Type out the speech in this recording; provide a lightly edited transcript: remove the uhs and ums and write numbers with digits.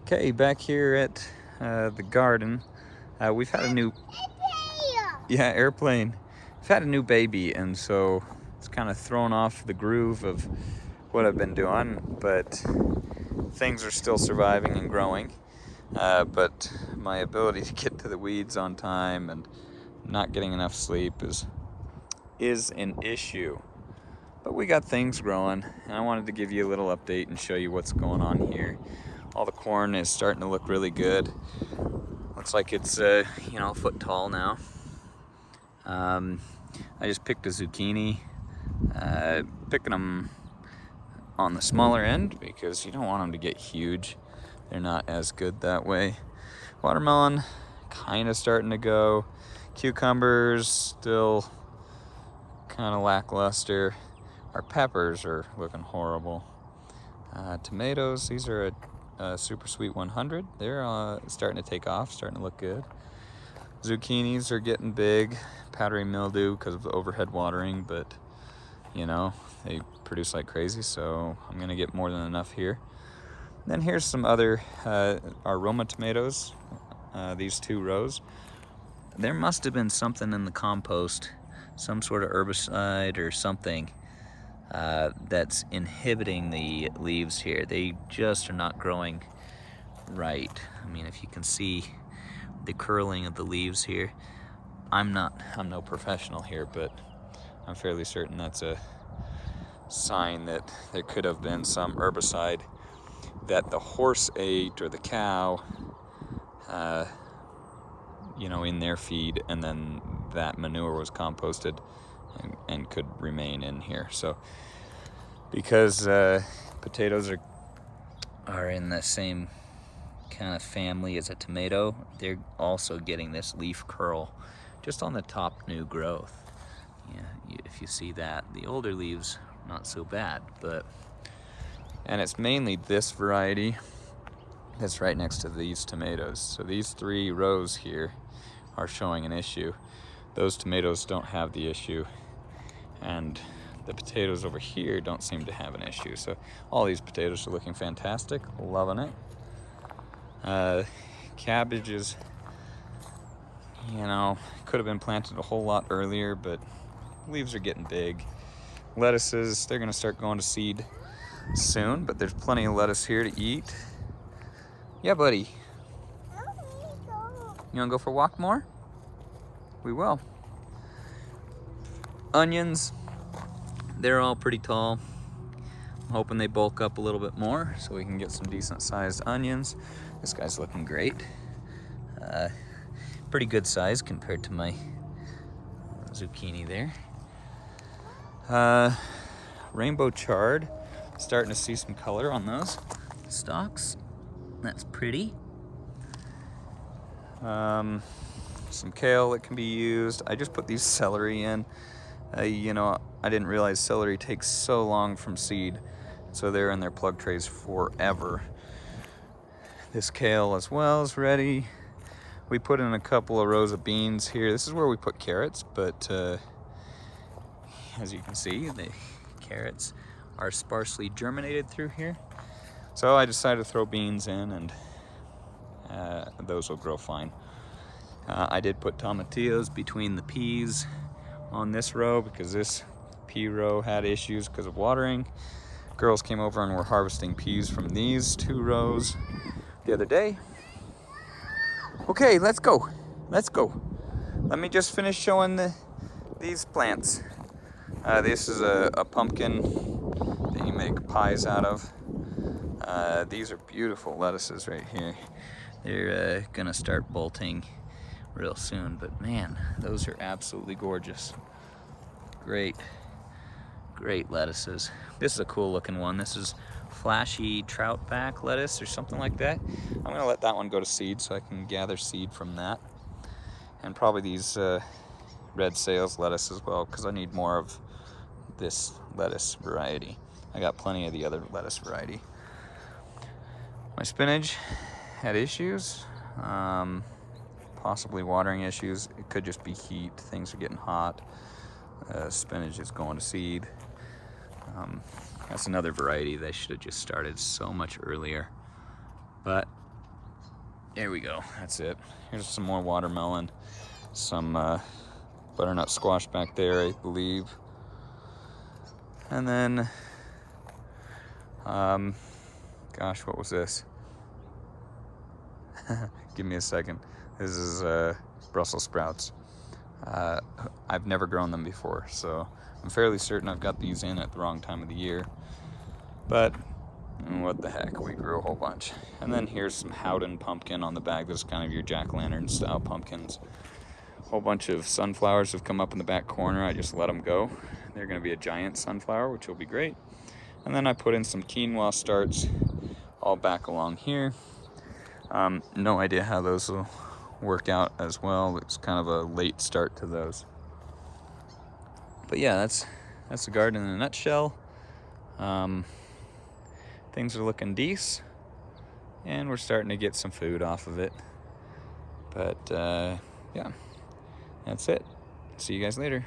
Okay, back here at the garden, we've had a new, yeah, airplane. We've had a new baby, and so it's kind of thrown off the groove of what I've been doing, but things are still surviving and growing. But my ability to get to the weeds on time and not getting enough sleep is an issue. But we got things growing, and I wanted to give you a little update and show you what's going on here. All the corn is starting to look really good. Looks like it's a foot tall now. I just picked a zucchini, picking them on the smaller end because you don't want them to get huge. They're not as good that way. Watermelon kind of starting to go. Cucumbers still kind of lackluster. Our peppers are looking horrible. Tomatoes, these are a Super Sweet 100. They're starting to take off, starting to look good. Zucchinis are getting big, powdery mildew because of the overhead watering, but they produce like crazy, so I'm gonna get more than enough here. Then here's some other our Roma tomatoes, these 2 rows. There must have been something in the compost, some sort of herbicide or something that's inhibiting the leaves here. They just are not growing right. I mean, if you can see the curling of the leaves here, I'm no professional here, but I'm fairly certain that's a sign that there could have been some herbicide that the horse ate or the cow, in their feed, and then that manure was composted and could remain in here. So because potatoes are in the same kind of family as a tomato, they're also getting this leaf curl just on the top new growth. Yeah, if you see that, the older leaves not so bad, and it's mainly this variety that's right next to these tomatoes. So these 3 rows here are showing an issue. Those tomatoes don't have the issue, and the potatoes over here don't seem to have an issue. So all these potatoes are looking fantastic, loving it. Cabbages, could have been planted a whole lot earlier, but leaves are getting big. Lettuces, they're gonna start going to seed soon, but there's plenty of lettuce here to eat. Yeah, buddy. You wanna go for a walk more? We will. Onions, they're all pretty tall. I'm hoping they bulk up a little bit more so we can get some decent sized onions. This guy's looking great. Pretty good size compared to my zucchini there. Rainbow chard, starting to see some color on those stalks. That's pretty. Some kale that can be used. I just put these celery in. I didn't realize celery takes so long from seed, so they're in their plug trays forever. This kale as well is ready. We put in a couple of rows of beans here. This is where we put carrots, but as you can see, the carrots are sparsely germinated through here. So I decided to throw beans in, and those will grow fine. I did put tomatillos between the peas on this row because this pea row had issues because of watering. Girls came over and were harvesting peas from these 2 rows the other day. Okay, let's go. Let me just finish showing these plants. This is a pumpkin that you make pies out of. These are beautiful lettuces right here. They're gonna start bolting real soon, but man, those are absolutely gorgeous. Great lettuces. This is a cool looking one. This is flashy troutback lettuce or something like that. I'm gonna let that one go to seed so I can gather seed from that, and probably these red sales lettuce as well, because I need more of this lettuce variety. I got plenty of the other lettuce variety. My spinach had issues, possibly watering issues. It could just be heat. Things are getting hot. Spinach is going to seed. That's another variety that I should have just started so much earlier. But There we go, that's it. Here's some more watermelon, some butternut squash back there, I believe. And then, gosh, what was this? Give me a second. This is Brussels sprouts. I've never grown them before, so I'm fairly certain I've got these in at the wrong time of the year. But what the heck, we grew a whole bunch. And then here's some Howden pumpkin on the bag. This is kind of your jack-o'-lantern style pumpkins. A whole bunch of sunflowers have come up in the back corner. I just let them go. They're going to be a giant sunflower, which will be great. And then I put in some quinoa starts all back along here. No idea how those will work out as well. It's kind of a late start to those. But yeah, that's the garden in a nutshell. Things are looking decent, and we're starting to get some food off of it. But yeah, that's it. See you guys later.